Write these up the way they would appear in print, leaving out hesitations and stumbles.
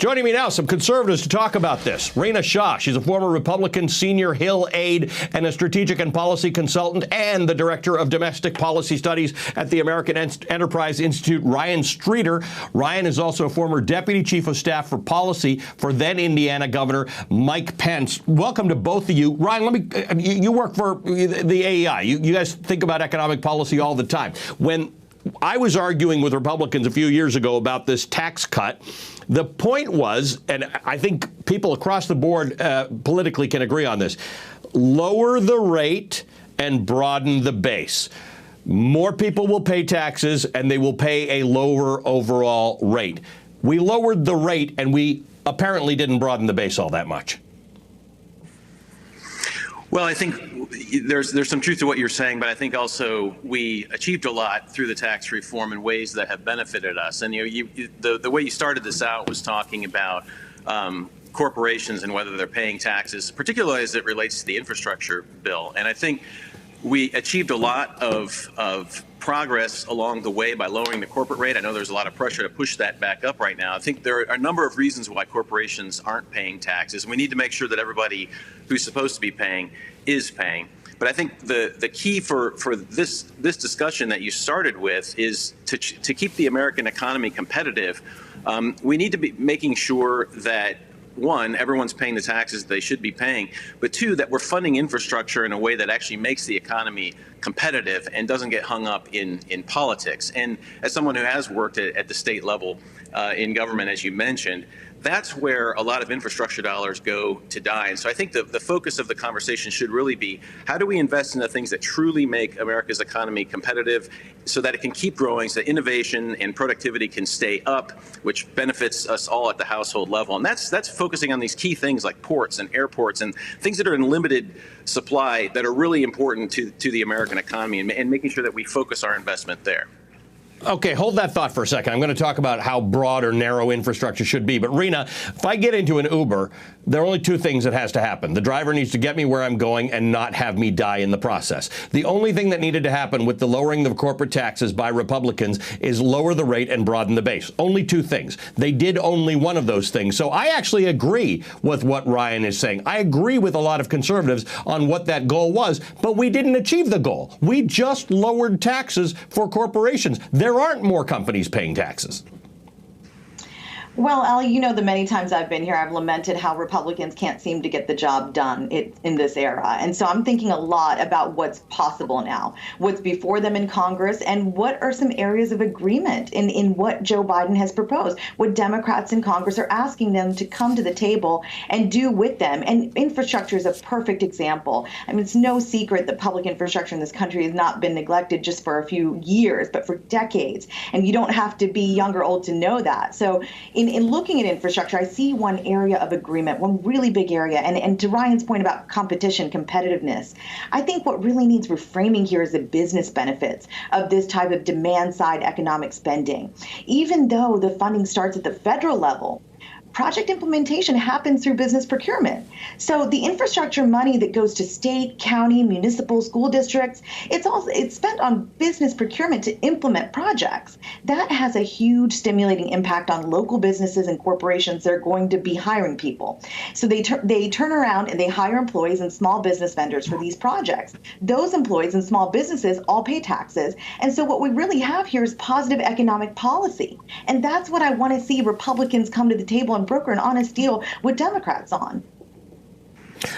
Joining me now, some conservatives to talk about this. Rina Shah, she's a former Republican senior Hill aide and a strategic and policy consultant and the director of domestic policy studies at the American Enterprise Institute. Ryan Streeter. Ryan is also a former deputy chief of staff for policy for then Indiana Governor Mike Pence. Welcome to both of you. Ryan, you work for the AEI. You guys think about economic policy all the time. When I was arguing with Republicans a few years ago about this tax cut, the point was, and I think people across the board politically can agree on this, lower the rate and broaden the base. More people will pay taxes and they will pay a lower overall rate. We lowered the rate and we apparently didn't broaden the base all that much. Well, I think there's some truth to what you're saying, but I think also we achieved a lot through the tax reform in ways that have benefited us. And the way you started this out was talking about corporations and whether they're paying taxes, particularly as it relates to the infrastructure bill. And I think we achieved a lot of progress along the way by lowering the corporate rate. I know there's a lot of pressure to push that back up right now. I think there are a number of reasons why corporations aren't paying taxes. We need to make sure that everybody who's supposed to be paying is paying. But I think the key for this discussion that you started with is to keep the American economy competitive. We need to be making sure that, one, everyone's paying the taxes they should be paying, but two, that we're funding infrastructure in a way that actually makes the economy competitive and doesn't get hung up in politics. And as someone who has worked at the state level in government, as you mentioned, that's where a lot of infrastructure dollars go to die. And so I think the focus of the conversation should really be, how do we invest in the things that truly make America's economy competitive so that it can keep growing, so that innovation and productivity can stay up, which benefits us all at the household level. And that's focusing on these key things like ports and airports and things that are in limited supply that are really important to the American economy, and making sure that we focus our investment there. Okay, hold that thought for a second. I'm going to talk about how broad or narrow infrastructure should be. But Rina, if I get into an Uber, there are only two things that has to happen. The driver needs to get me where I'm going and not have me die in the process. The only thing that needed to happen with the lowering of corporate taxes by Republicans is lower the rate and broaden the base. Only two things. They did only one of those things. So I actually agree with what Ryan is saying. I agree with a lot of conservatives on what that goal was, but we didn't achieve the goal. We just lowered taxes for corporations. There aren't more companies paying taxes. Well, Ali, you know the many times I've been here, I've lamented how Republicans can't seem to get the job done in this era. And so I'm thinking a lot about what's possible now, what's before them in Congress, and what are some areas of agreement in what Joe Biden has proposed, what Democrats in Congress are asking them to come to the table and do with them. And infrastructure is a perfect example. I mean, it's no secret that public infrastructure in this country has not been neglected just for a few years, but for decades. And you don't have to be young or old to know that. So in looking at infrastructure, I see one area of agreement, one really big area. And to Ryan's point about competition, competitiveness, I think what really needs reframing here is the business benefits of this type of demand side economic spending. Even though the funding starts at the federal level, project implementation happens through business procurement. So the infrastructure money that goes to state, county, municipal, school districts, it's spent on business procurement to implement projects. That has a huge stimulating impact on local businesses and corporations that are going to be hiring people. So they turn around and they hire employees and small business vendors for these projects. Those employees and small businesses all pay taxes. And so what we really have here is positive economic policy. And that's what I want to see Republicans come to the table and broker an honest deal with Democrats on.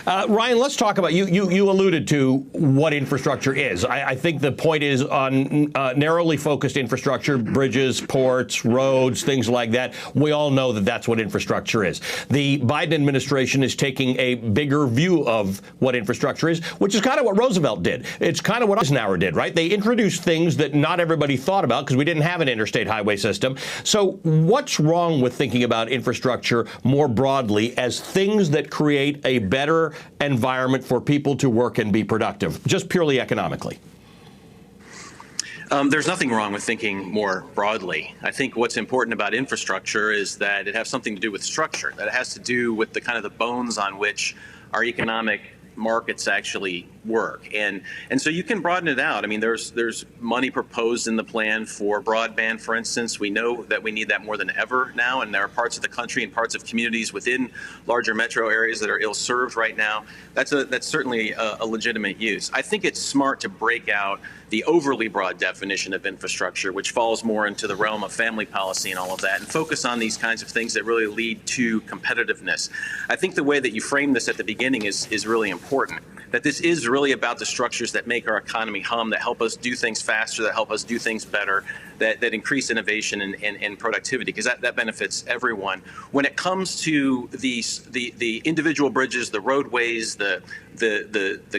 Ryan, let's talk about, you alluded to what infrastructure is. I think the point is on narrowly focused infrastructure, bridges, ports, roads, things like that. We all know that that's what infrastructure is. The Biden administration is taking a bigger view of what infrastructure is, which is kind of what Roosevelt did. It's kind of what Eisenhower did, right? They introduced things that not everybody thought about because we didn't have an interstate highway system. So what's wrong with thinking about infrastructure more broadly as things that create a better environment for people to work and be productive, just purely economically? There's nothing wrong with thinking more broadly. I think what's important about infrastructure is that it has something to do with structure, that it has to do with the kind of the bones on which our economic markets actually work. And so you can broaden it out. I mean, there's money proposed in the plan for broadband, for instance. We know that we need that more than ever now, and there are parts of the country and parts of communities within larger metro areas that are ill-served right now. That's certainly a legitimate use. I think it's smart to break out the overly broad definition of infrastructure, which falls more into the realm of family policy and all of that, and focus on these kinds of things that really lead to competitiveness. I think the way that you frame this at the beginning is really important, that this is really about the structures that make our economy hum, that help us do things faster, that help us do things better, that increase innovation and productivity, because that benefits everyone. When it comes to the individual bridges, the roadways, the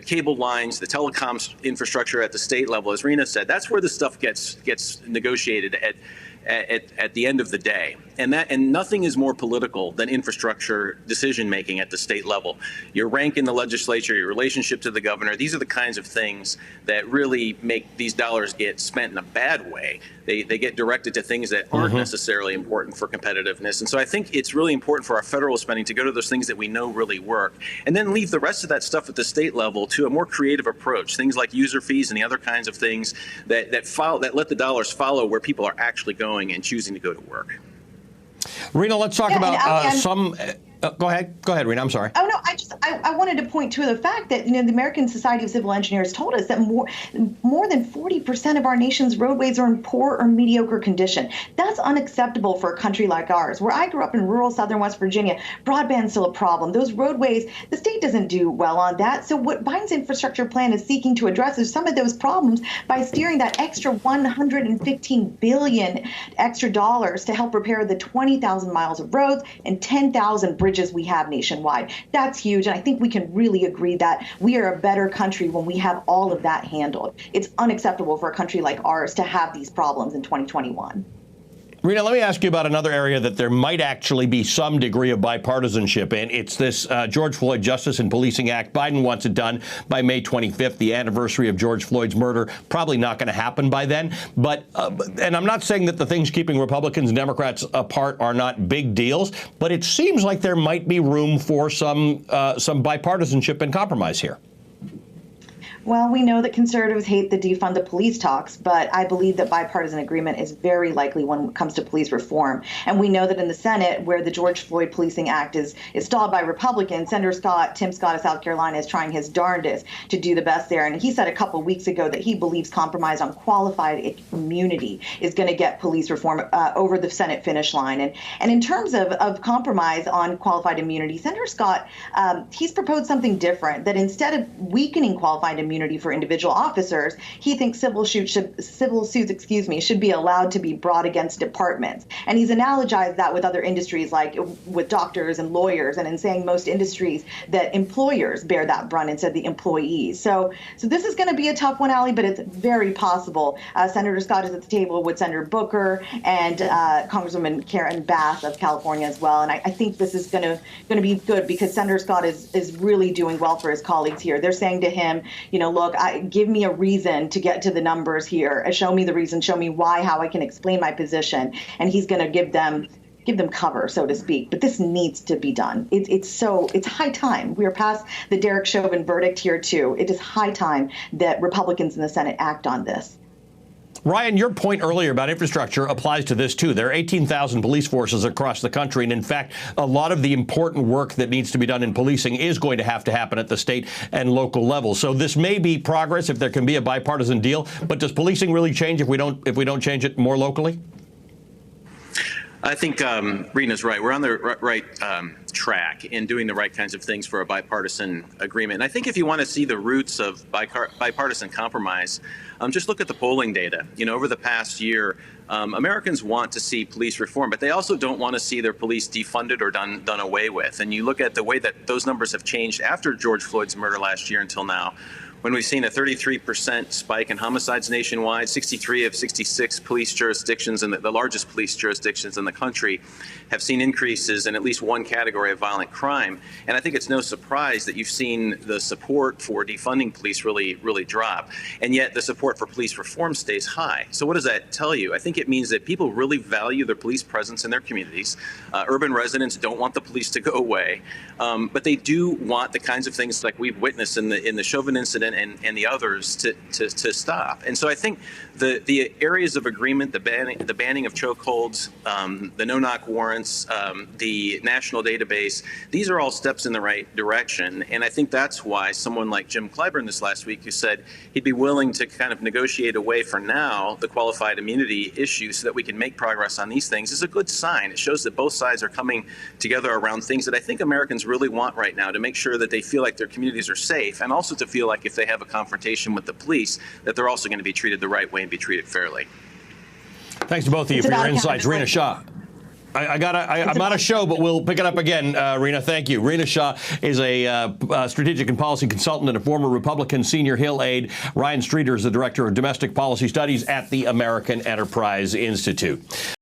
cable lines, the telecoms infrastructure at the state level, as Rina said, that's where the stuff gets negotiated at the end of the day. And nothing is more political than infrastructure decision making at the state level. Your rank in the legislature, your relationship to the governor, these are the kinds of things that really make these dollars get spent in a bad way. They get directed to things that aren't necessarily important for competitiveness. And so I think it's really important for our federal spending to go to those things that we know really work, and then leave the rest of that stuff at the state level to a more creative approach. Things like user fees and the other kinds of things that let the dollars follow where people are actually going and choosing to go to work. Rina, let's talk about some. Go ahead, Rina. I'm sorry. Oh no, I wanted to point to the fact that the American Society of Civil Engineers told us that more than 40% of our nation's roadways are in poor or mediocre condition. That's unacceptable for a country like ours. Where I grew up in rural southern West Virginia, broadband's still a problem. Those roadways, the state doesn't do well on that. So what Biden's infrastructure plan is seeking to address is some of those problems by steering that extra $115 billion extra dollars to help repair the 20,000 miles of roads and 10,000 bridges we have nationwide. That's huge, and I think we can really agree that we are a better country when we have all of that handled. It's unacceptable for a country like ours to have these problems in 2021. Rina, let me ask you about another area that there might actually be some degree of bipartisanship in. It's this George Floyd Justice and Policing Act. Biden wants it done by May 25th, the anniversary of George Floyd's murder. Probably not going to happen by then. But and I'm not saying that the things keeping Republicans and Democrats apart are not big deals, but it seems like there might be room for some bipartisanship and compromise here. Well, we know that conservatives hate the defund the police talks, but I believe that bipartisan agreement is very likely when it comes to police reform. And we know that in the Senate, where the George Floyd Policing Act is stalled by Republicans, Senator Tim Scott of South Carolina is trying his darndest to do the best there. And he said a couple of weeks ago that he believes compromise on qualified immunity is going to get police reform over the Senate finish line. And in terms of compromise on qualified immunity, Senator Scott, he's proposed something different, that instead of weakening qualified immunity for individual officers, he thinks civil suits should be allowed to be brought against departments. And he's analogized that with other industries, like with doctors and lawyers, and in saying most industries that employers bear that brunt instead of the employees. So this is going to be a tough one, Ali, but it's very possible. Senator Scott is at the table with Senator Booker and Congresswoman Karen Bass of California as well. And I think this is going to be good, because Senator Scott is really doing well for his colleagues here. They're saying to him, look, give me a reason to get to the numbers here. Show me the reason. Show me why, how I can explain my position. And he's going to give them cover, so to speak. But this needs to be done. It's high time. We are past the Derek Chauvin verdict here, too. It is high time that Republicans in the Senate act on this. Ryan, your point earlier about infrastructure applies to this, too. There are 18,000 police forces across the country. And in fact, a lot of the important work that needs to be done in policing is going to happen at the state and local level. So this may be progress if there can be a bipartisan deal. But does policing really change if we don't change it more locally? I think Rina's right. We're on the right track in doing the right kinds of things for a bipartisan agreement. And I think if you want to see the roots of bipartisan compromise, just look at the polling data. Over the past year, Americans want to see police reform, but they also don't want to see their police defunded or done away with. And you look at the way that those numbers have changed after George Floyd's murder last year until now. when we've seen a 33% spike in homicides nationwide, 63 of 66 police jurisdictions and the largest police jurisdictions in the country have seen increases in at least one category of violent crime. And I think it's no surprise that you've seen the support for defunding police really drop. And yet the support for police reform stays high. So what does that tell you? I think it means that people really value their police presence in their communities. Urban residents don't want the police to go away, but they do want the kinds of things like we've witnessed in the Chauvin incident and the others to stop. And so I think the areas of agreement, the banning of chokeholds, the no-knock warrants, the national database, these are all steps in the right direction. And I think that's why someone like Jim Clyburn this last week, who said he'd be willing to kind of negotiate away for now the qualified immunity issue so that we can make progress on these things, is a good sign. It shows that both sides are coming together around things that I think Americans really want right now, to make sure that they feel like their communities are safe, and also to feel like if they have a confrontation with the police, that they're also going to be treated the right way and be treated fairly. Thanks to both of you for your insights. Rina Shah. I'm on a show, but we'll pick it up again, Rina. Thank you. Rina Shah is a strategic and policy consultant and a former Republican senior Hill aide. Ryan Streeter is the director of domestic policy studies at the American Enterprise Institute.